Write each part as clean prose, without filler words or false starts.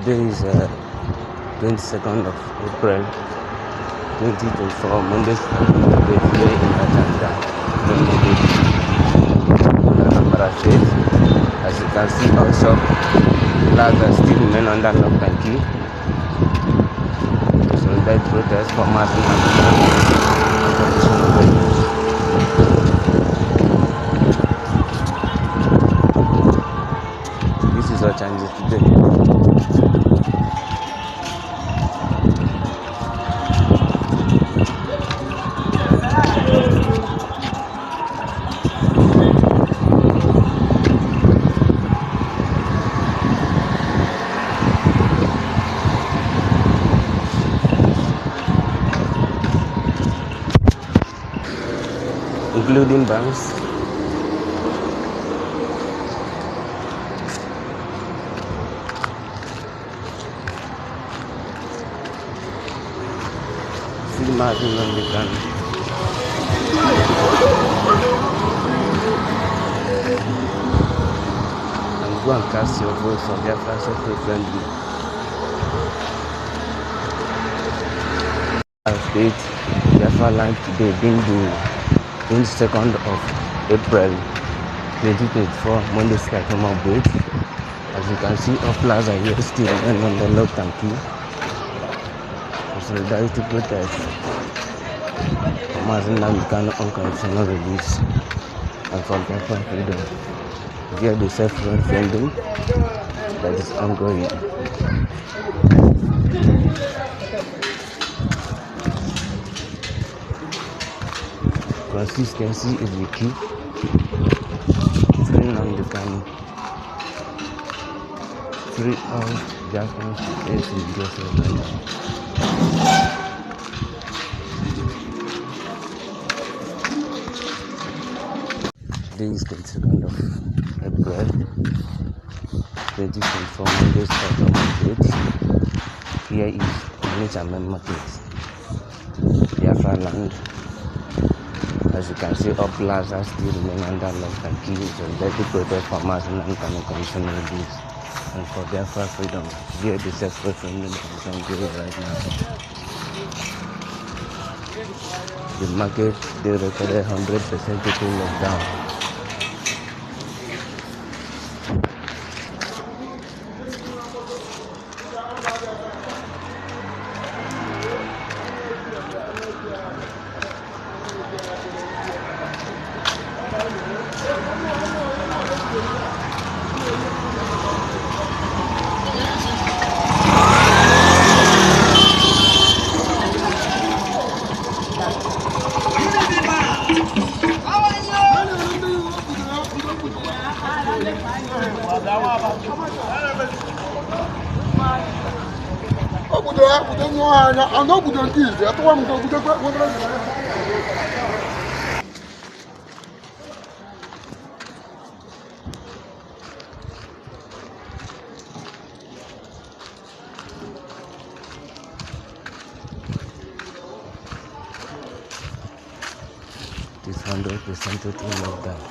Today is 22nd of April 2024, Monday date here in Ajanga, Anambra State. As you can see, all shop plazas still remain under lock and key. Solidarity protest for mass and this is what changes today. Including banks. See margin on the ground. And go and cast your vote for Biafra self-referendum. State, Biafra land today being the 22nd of April 2024, Monday sky come out break. As you can see, all plaza here still remain on the lock and key. For solidarity protest for Mazin Namikano unconditional release and for Biafra freedom via the self-referendum that is ongoing. Consistency is the key. Free Namikano. Free all Biafran states in Biafra. Today is 22nd of April 2024, Monday date. Here is Management Market, Biafra land. As you can see, all plazas still remain under lock and key. So let the protest for mass and unconditional release and for Biafra freedom via the self-referendum that is ongoing right now. The market, they recorded 100% total lockdown. This 100% total lockdown.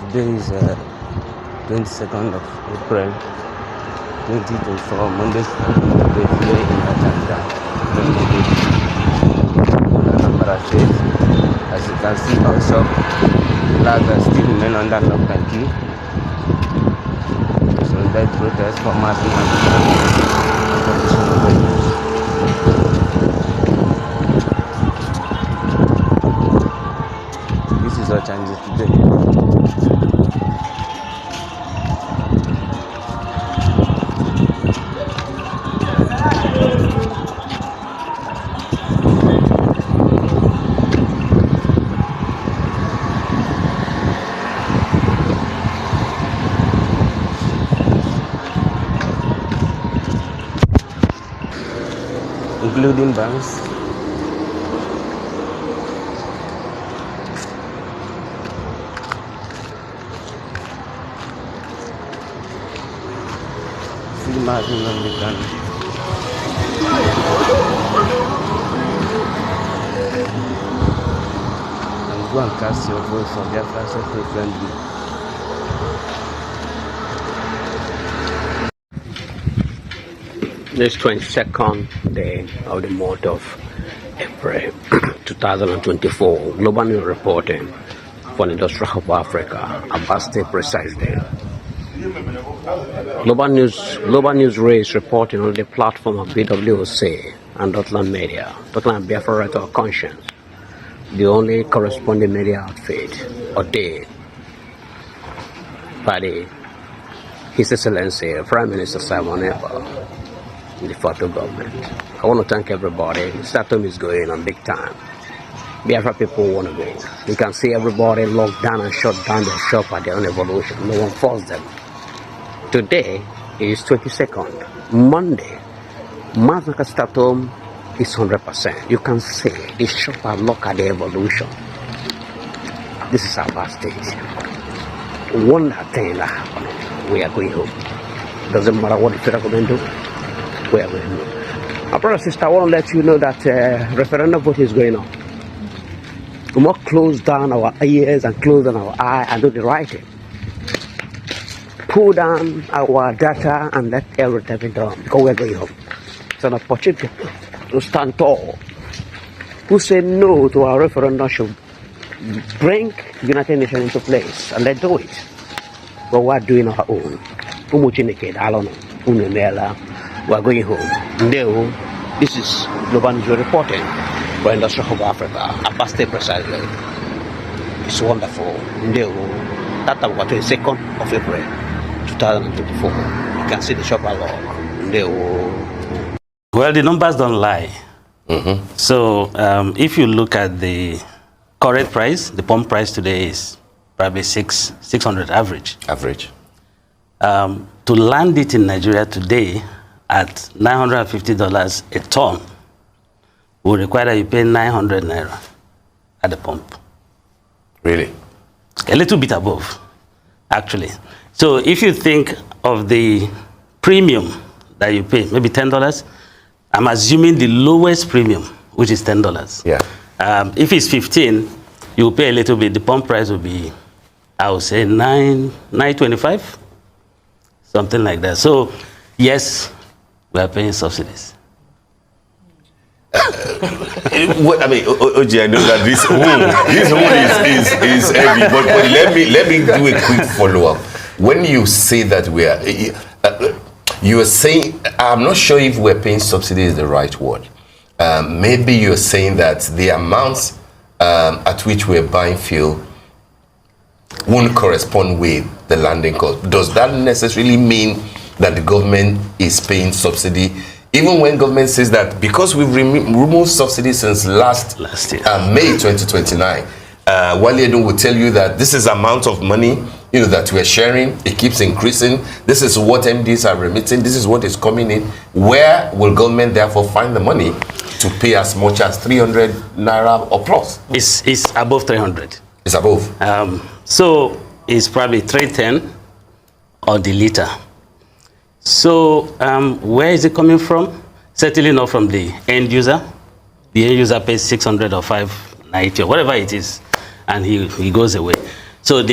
Today is 22nd of April 2024, Monday date here in Ajanga, Anambra State. As you can see, all shop plazas still remain under lock and key. Solidarity protest for mass and this is what changes today. Including banks. Martin on the gun. And go and cast your vote for Biafra self-referendum. This 22nd day of the month of April 2024, Global News reporting for the Industrial Hub of Africa, about State precisely. Global News Race reporting on the platform of BWC and Dotland Media, talking about Biafra right of conscience, the only corresponding media outfit ordained by His Excellency Prime Minister Simon Ekpa, the federal government. I want to thank everybody. Saturn is going on big time. Biafra people want to go. You can see everybody locked down and shut down their shop at their own evolution. No one forced them. Today is 22nd, Monday. Mazaka Statum is 100%. You can see the shop are locked at the evolution. This is our past stage. One thing that happened, we are going home. Doesn't matter what the federal government do. We are going home. My brother and sister, I want to let you know that referendum vote is going on. We must close down our ears and close down our eye and do the right thing. Pull down our data and let everything be done because we're going home. It's an opportunity to stand tall. Who say no to our referendum should bring the United Nations into place and let's do it. But we're doing our own. We're going home. This is Global News reporting for Industrial Hub of Africa, about State precisely. It's wonderful. That's our 22nd of April 2024. You can see the shop along. Well, the numbers don't lie. So if you look at the current price, the pump price today is probably 600 average. To land it in Nigeria today at $950 a ton will require that you pay 900 naira at the pump. Really? A little bit above, actually. So if you think of the premium that you pay, maybe $10, I'm assuming the lowest premium, which is $10. Yeah. If it's 15, you will pay a little bit. The pump price will be, I would say, $9.25, something like that. So yes, we are paying subsidies. What, I mean, Oji, I know that this one is heavy, but let me do a quick follow-up. When you say that we are, you are saying, I'm not sure if we're paying subsidy is the right word. Maybe you're saying that the amounts at which we're buying fuel won't correspond with the landing cost. Does that necessarily mean that the government is paying subsidy? Even when government says that because we've removed subsidy since last year, May 2029, Wale Edun will tell you that this is amount of money that we're sharing. It keeps increasing. This is what MDs are remitting. This is what is coming in. Where will government therefore find the money to pay as much as 300 naira or plus? It's above 300. It's above. So it's probably 310 or the liter. So where is it coming from? Certainly not from the end user. The end user pays 600 or 590 or whatever it is, and he goes away. So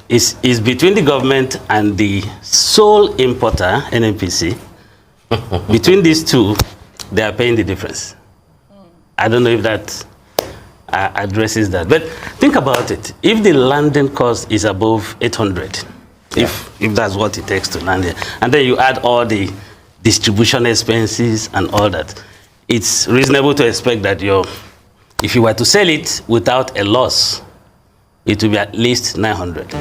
it's between the government and the sole importer, NNPC. Between these two, they are paying the difference. I don't know if that addresses that. But think about it. If the landing cost is above 800, if that's what it takes to land it, and then you add all the distribution expenses and all that, it's reasonable to expect that if you were to sell it without a loss, it will be at least 900.